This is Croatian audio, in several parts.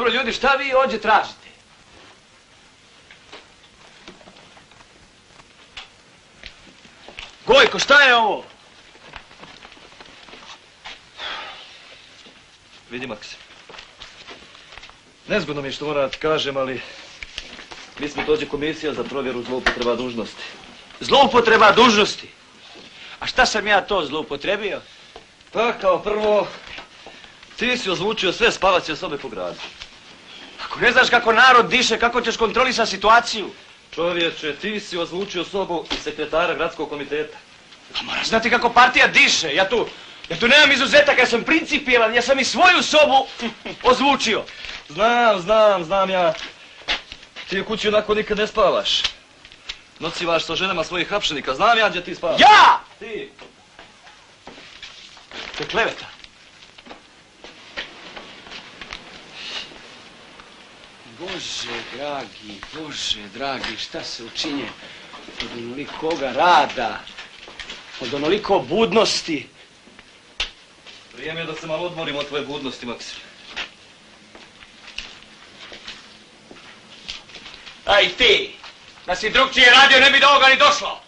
Dobro, ljudi, šta vi ovdje tražite? Gojko, šta je ovo? Vidi, Maksim. Nezgodno mi je što moram da ti kažem, ali mi smo dođe komisija za provjeru zloupotreba dužnosti. Zloupotreba dužnosti? A šta sam ja to zloupotrebio? Pa, kao prvo, ti si ozvučio sve spavaće sobe po gradu. Ako ne znaš kako narod diše, kako ćeš kontrolisati situaciju? Čovječe, ti si ozvučio sobu i sekretara gradskog komiteta. Pa moraš znati kako partija diše. Ja tu nemam izuzetaka, ja sam principijelan, ja sam i svoju sobu ozvučio. Znam ja. Ti u kući onako nikad ne spavaš. Nocivaš sa ženama svojih hapšenika, znam ja gdje ti spavaš. Ja! Ti. To je kleveta. Bože dragi, šta se učinje od onolikoga rada, od onoliko budnosti. Vrijeme je da se malo odmorimo od tvoje budnosti, Maksim. A i ti, da si drugčije radio, ne bi do ovoga ni došlo.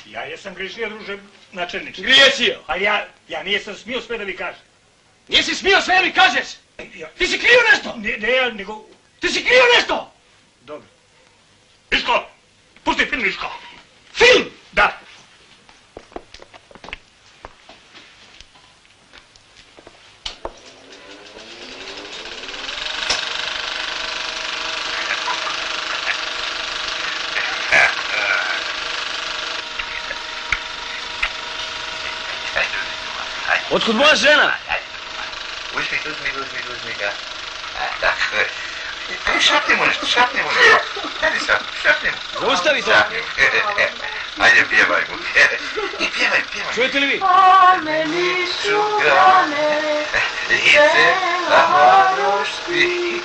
Ja jesam grižio, druže, načelniče. Griješio. A ja nijesam smio sve da vi kažem. Nisi smio sve da mi kažeš? Ti si krio nešto? Ne, nego... Ti si krio nešto? Dobro. Miško! Pusti film, Miško! Film? Da. Otkud moja žena? Uzmi ga. Tako je. Šapni mu nešto. Hajde šapni mu. Zaustavi to. Hajde, pjevaj mu. I pjevaj. Čujete li vi? O, meni su grane, lice na moru špi,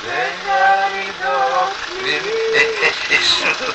venjari dok mi su